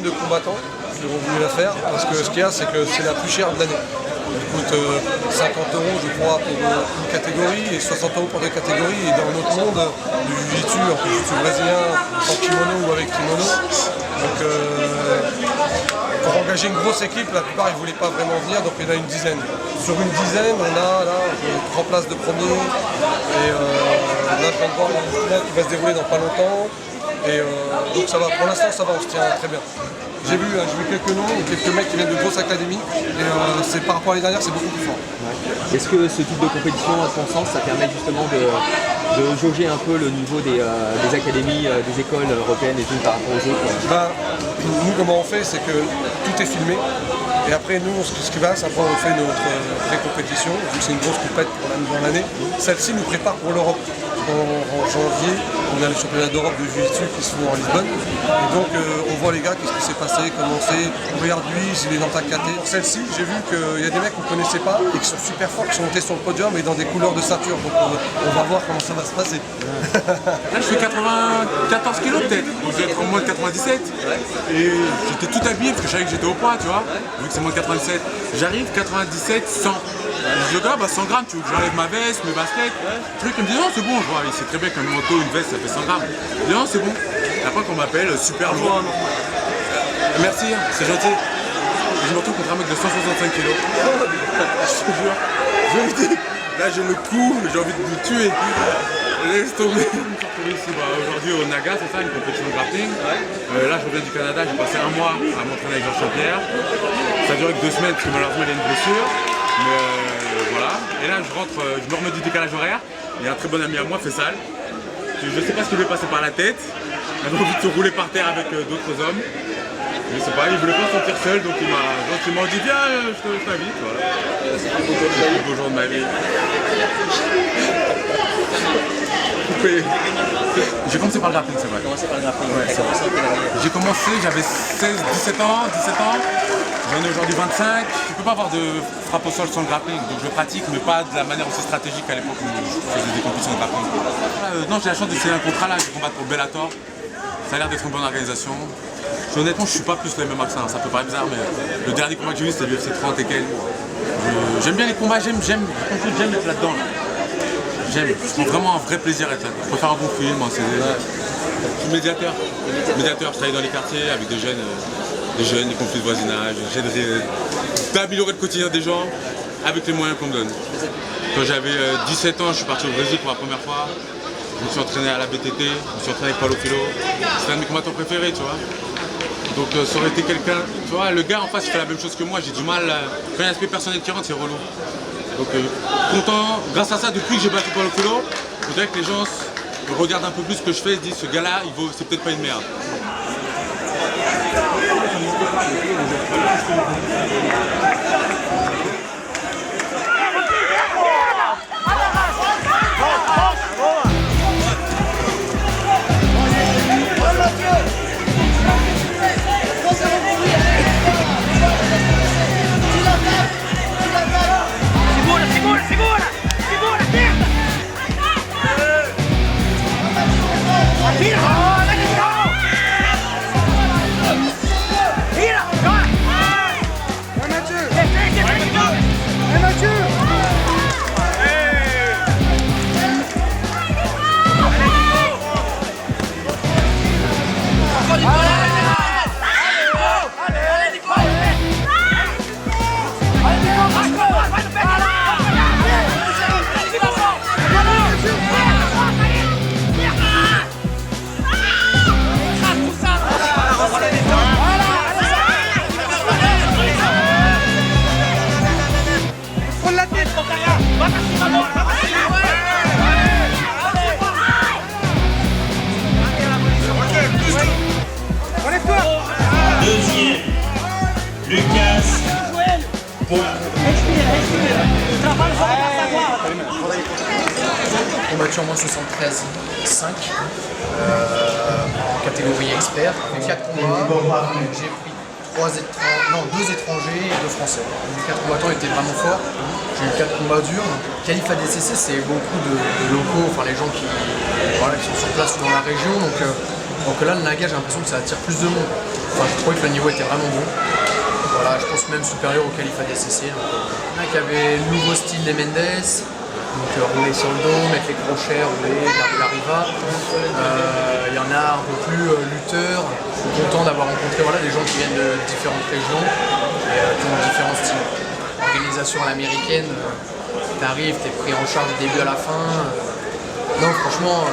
de combattants qui ont voulu la faire, parce que ce qu'il y a, c'est que c'est la plus chère de l'année. Elle coûte 50 € je crois pour une catégorie et 60 € pour deux catégories. Et dans notre monde du jiu-jitsu, en jiu-jitsu brésilien, en kimono ou avec kimono, donc pour engager une grosse équipe, la plupart ils ne voulaient pas vraiment venir, donc il y en a une dizaine. Sur une dizaine, on a là 3 places de premier et on a le voir une finale qui va se dérouler dans pas longtemps. Et donc ça va, pour l'instant ça va, on se tient très bien. J'ai vu quelques noms, quelques mecs qui viennent de grosses académies et c'est par rapport à l'année dernière, c'est beaucoup plus fort. Ouais. Est-ce que ce type de compétition, à ton sens, ça permet justement de jauger un peu le niveau des académies, des écoles européennes et tout par rapport aux autres? Nous, comment on fait, c'est que tout est filmé. Et après, nous, ce qui va, c'est après on fait notre pré-compétition, vu que c'est une grosse compète dans l'année. Celle-ci nous prépare pour l'Europe. En janvier, on a le championnat d'Europe de jiu-jitsu qui se font en Lisbonne. Et donc, on voit les gars, qu'est-ce qui s'est passé, comment c'est. On regarde lui, s'il est dans ta caté. Celle-ci, j'ai vu qu'il y a des mecs qu'on ne connaissait pas et qui sont super forts, qui sont montés sur le podium et dans des couleurs de ceinture. Donc, on va voir comment ça va se passer. Là, je fais 94 kilos peut-être. Donc, je vais être au moins de 97. Et j'étais tout habillé parce que je savais que j'étais au poids, tu vois. Vu que c'est moins de 97. J'arrive 97, 100. Je dis, gars, 100 grammes, tu veux que j'enlève ma veste, mes baskets. Le truc, il me dit, non, c'est bon, je vois, il sait très bien qu'un manteau, une veste, ça fait 100 grammes. Je dis, non, c'est bon. Et après, qu'on m'appelle, super lourd. Merci, c'est gentil. Et je me retrouve contre un mec de 165 kilos. Je te jure. Je me dis, là, j'ai le coup, j'ai envie de me tuer. Laisse tomber. Ici, aujourd'hui au Naga, c'est ça, une compétition de grappling. Là, je reviens du Canada, j'ai passé un mois à m'entraîner avec Jean Pierre. Ça a duré que 2 semaines parce que malheureusement, il a une blessure. Mais voilà. Et là, je rentre, je me remets du décalage horaire. Il y a un très bon ami à moi, Fessal. Je ne sais pas ce qui lui est passé par la tête. Il avait envie de se rouler par terre avec d'autres hommes. Je sais pas, il voulait pas se sentir seul, donc il m'a gentiment dit viens, je t'invite. Voilà. C'est le plus beau jour de ma vie. J'ai commencé par le grappling, c'est vrai. Ouais, j'ai commencé, j'avais 17 ans. J'en ai aujourd'hui 25. Tu peux pas avoir de frappe au sol sans le grappling, donc je pratique, mais pas de la manière aussi stratégique à l'époque où je faisais des compétitions de grappling. Non, j'ai la chance de signer un contrat là, je vais combattre pour Bellator. Ça a l'air d'être une bonne organisation. Honnêtement, je suis pas plus le MMA que ça, ça peut paraître bizarre, mais le dernier combat que j'ai eu c'était l'UFC 30 et quelques. J'aime bien les combats, j'aime être là-dedans. J'aime, je prends vraiment un vrai plaisir à être là. Je préfère un bon film, un CD. Je suis médiateur. Je travaille dans les quartiers avec des jeunes, des conflits de voisinage. J'aiderais d'améliorer le quotidien des gens avec les moyens qu'on me donne. Quand j'avais 17 ans, je suis parti au Brésil pour la première fois. Je me suis entraîné à la BTT, je me suis entraîné avec Paulo Filho. C'est un de mes combattants préférés, tu vois. Donc ça aurait été quelqu'un, tu vois, le gars en face il fait la même chose que moi, j'ai du mal, quand il y a un aspect personnel qui rentre, c'est relou. Donc content, grâce à ça, depuis que j'ai battu Paulo Filho, je voudrais que les gens regardent un peu plus ce que je fais et se disent ce gars-là, c'est peut-être pas une merde. Deuxième, Lucas. Combattu en moins 73-5 en catégorie expert. J'ai fait 4 combats, j'ai pris 2 étrangers et 2 français. Les 4 combattants étaient vraiment forts. J'ai eu 4 combats durs. Qualif ADCC, c'est beaucoup de locaux, enfin les gens qui sont sur place ou dans la région. Donc Donc là, le Naga, j'ai l'impression que ça attire plus de monde. Enfin, je trouvais que le niveau était vraiment bon. Voilà, je pense même supérieur au Khalifa DCC. Donc, il y en a qui avaient le nouveau style des Mendes, donc rouler sur le dos, mettre les crochets, rouler, garder la riva. Il y en a un peu plus lutteurs. Je suis content d'avoir rencontré des gens qui viennent de différentes régions et qui ont différents styles. Organisation à l'américaine, t'arrives, t'es pris en charge du début à la fin. Non, franchement,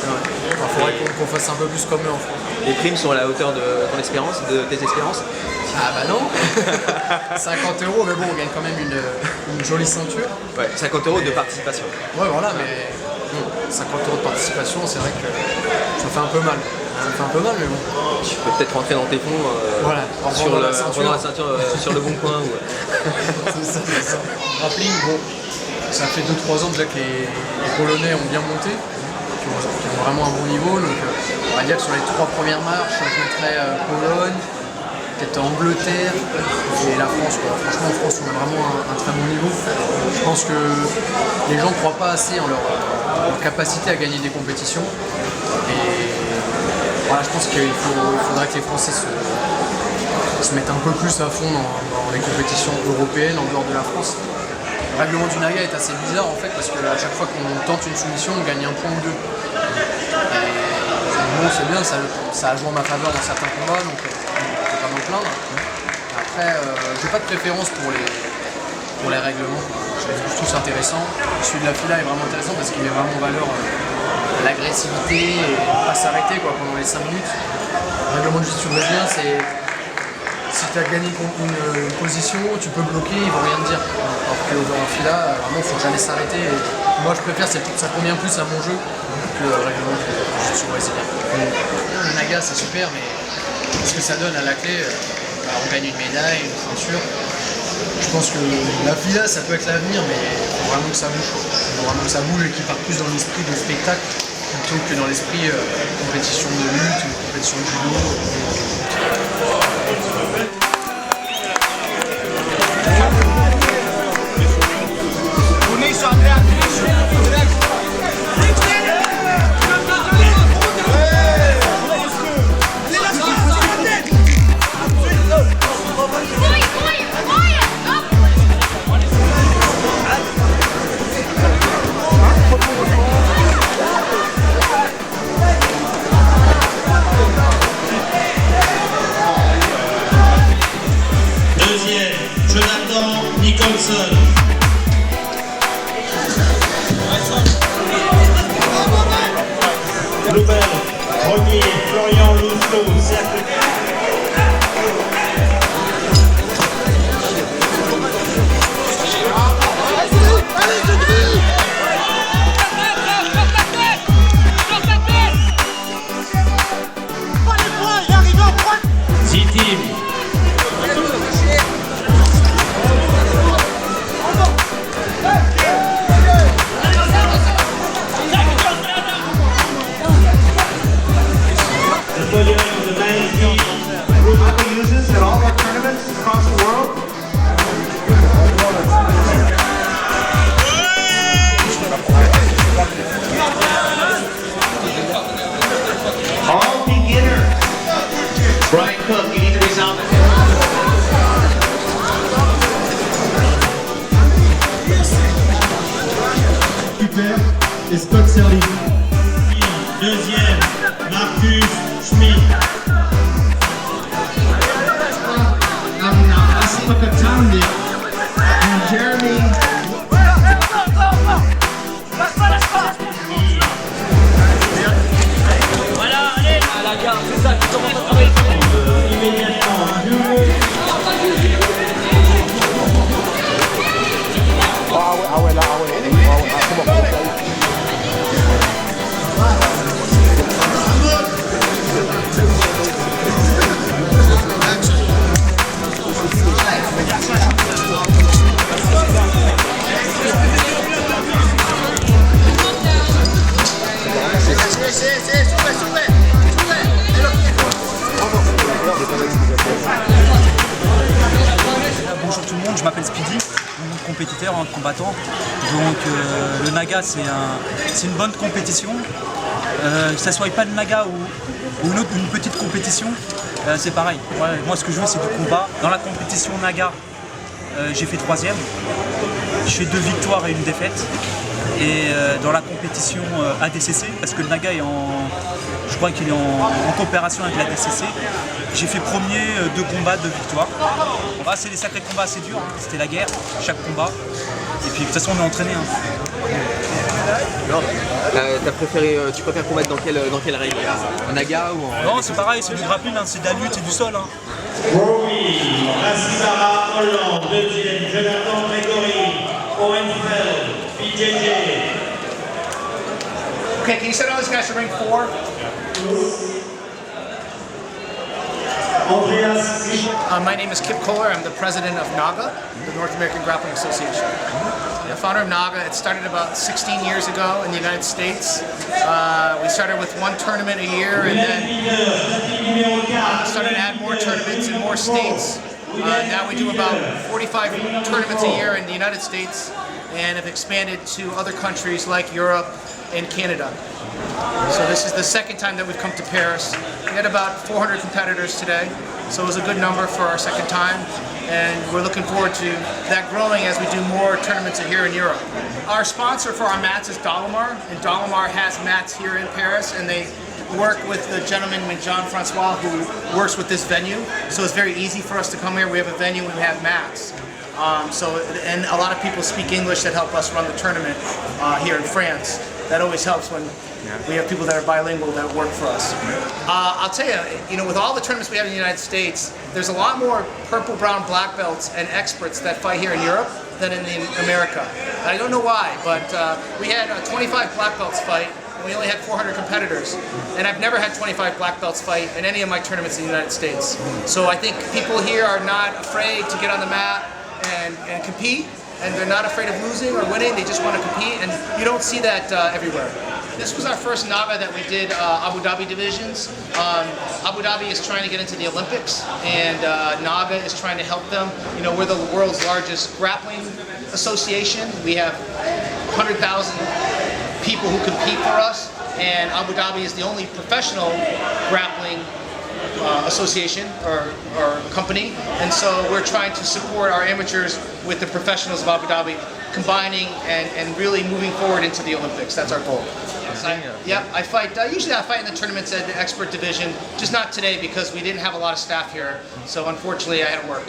il faudrait qu'on fasse un peu plus comme eux en France. Les primes sont à la hauteur de ton expérience, de tes espérances? Ah bah non 50 €, mais bon, on gagne quand même une jolie ceinture. Ouais, 50 € de participation. Ouais, voilà, mais 50 € de participation, c'est vrai que ça fait un peu mal. Ça fait un peu mal, mais bon. Tu peux peut-être rentrer dans tes fonds Voilà, sur la ceinture sur le bon coin. Ou... c'est ça. Grappling, bon, ça fait 2-3 ans déjà que les Polonais ont bien monté, qui ont vraiment un bon niveau. Donc, on va dire que sur les 3 premières marches, je mettrais Pologne, peut-être Angleterre et la France. Franchement, en France, on a vraiment un très bon niveau. Je pense que les gens ne croient pas assez en leur capacité à gagner des compétitions. Et voilà, je pense qu'il faudrait que les Français se mettent un peu plus à fond dans les compétitions européennes en dehors de la France. Le règlement du Naga est assez bizarre en fait parce qu'à chaque fois qu'on tente une soumission, on gagne un point ou deux. Et bon, c'est bien, ça a joué en ma faveur dans certains combats, donc on peut pas m'en plaindre. Après, j'ai pas de préférence pour les règlements. Je trouve ça intéressant. Celui de la FILA est vraiment intéressant parce qu'il met vraiment en valeur l'agressivité et pas s'arrêter pendant les 5 minutes. Le règlement de jiu-jitsu brésilien, c'est si tu as gagné une position, tu peux bloquer, ils vont rien te dire. Alors qu'en FILA, vraiment, il faut jamais s'arrêter. Moi, je préfère, ça convient plus à mon jeu que le règlement de jiu-jitsu brésilien. Le Naga, c'est super, mais ce que ça donne à la clé, on gagne une médaille, une ceinture. Je pense que la FILA, ça peut être l'avenir, mais il faut vraiment que ça bouge. Il faut vraiment que ça bouge et qu'il parte plus dans l'esprit de spectacle plutôt que dans l'esprit compétition de lutte ou compétition de judo. Deuxième, Jonathan Nicholson. Nouvelle, premier, Florian Lousteau, cercle. Team. The podium of the men's team. We use this at all our tournaments across the world. All beginners. Brian Cook, you need to resound it. Super. Et Scott Serling. Deuxième, Marcus Schmidt. Asma Katandi. And Jeremy. Bonjour tout le monde, je m'appelle Speedy, compétiteur, combattant. Donc le Naga c'est une bonne compétition. Que ce soit pas le Naga ou ou une petite compétition, c'est pareil. Ouais, moi ce que je veux c'est du combat. Dans la compétition Naga, j'ai fait 3e. Je fais 2 victoires et 1 défaite. Et dans la compétition ADCC, parce que le Naga est je crois qu'il est en coopération avec la DCC, j'ai fait premier, 2 combats, 2 victoires. Ah, c'est des sacrés combats assez durs, hein. C'était la guerre, chaque combat. Et puis de toute façon on est entraîné. Hein. Alors, tu préfères combattre dans quelle règle? En Naga ou en... Non, c'est pareil, c'est du grappling, hein. C'est de la lutte et du sol. Hein. Rory, Sarah Hollande, deuxième, Jonathan Grégory, Owenfeld, BJJ. Okay, can you set all these guys to ring 4? My name is Kip Kohler. I'm the president of NAGA, the North American Grappling Association. The founder of NAGA, it started about 16 years ago in the United States. We started with 1 tournament a year and then started to add more tournaments in more states. Now we do about 45 tournaments a year in the United States and have expanded to other countries like Europe and Canada. So this is the 2nd time that we've come to Paris. We had about 400 competitors today, so it was a good number for our 2nd time, and we're looking forward to that growing as we do more tournaments here in Europe. Our sponsor for our mats is Dolomar, and Dolomar has mats here in Paris, and they work with the gentleman Jean-Francois who works with this venue, so it's very easy for us to come here. We have a venue and we have mats. And a lot of people speak English that help us run the tournament here in France. That always helps when we have people that are bilingual that work for us. I'll tell you, with all the tournaments we have in the United States, there's a lot more purple, brown, black belts and experts that fight here in Europe than in America. I don't know why, but we had 25 black belts fight, and we only had 400 competitors. And I've never had 25 black belts fight in any of my tournaments in the United States. So I think people here are not afraid to get on the mat and compete, and they're not afraid of losing or winning. They just want to compete, and you don't see that everywhere. This was our first NAGA that we did Abu Dhabi divisions. Abu Dhabi is trying to get into the Olympics, and NAGA is trying to help them. We're the world's largest grappling association. We have 100,000 people who compete for us, and Abu Dhabi is the only professional grappling association or company, and so we're trying to support our amateurs with the professionals of Abu Dhabi, combining and really moving forward into the Olympics. That's our goal. I fight. Usually I fight in the tournaments at the expert division, just not today because we didn't have a lot of staff here, so unfortunately I had to work.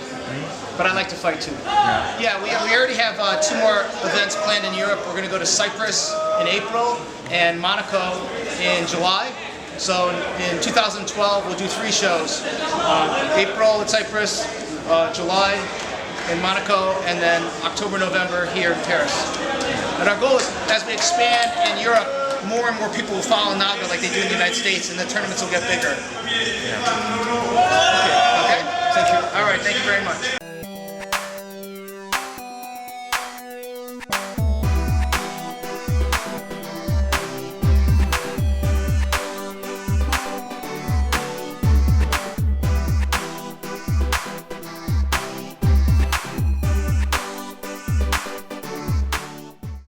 But I like to fight too. Yeah, we already have 2 more events planned in Europe. We're going to go to Cyprus in April and Monaco in July. So in 2012 we'll do 3 shows. April at Cyprus, July in Monaco, and then October, November here in Paris. And our goal is, as we expand in Europe, more and more people will follow NAGA like they do in the United States, and the tournaments will get bigger. Okay. Thank you. All right, thank you very much.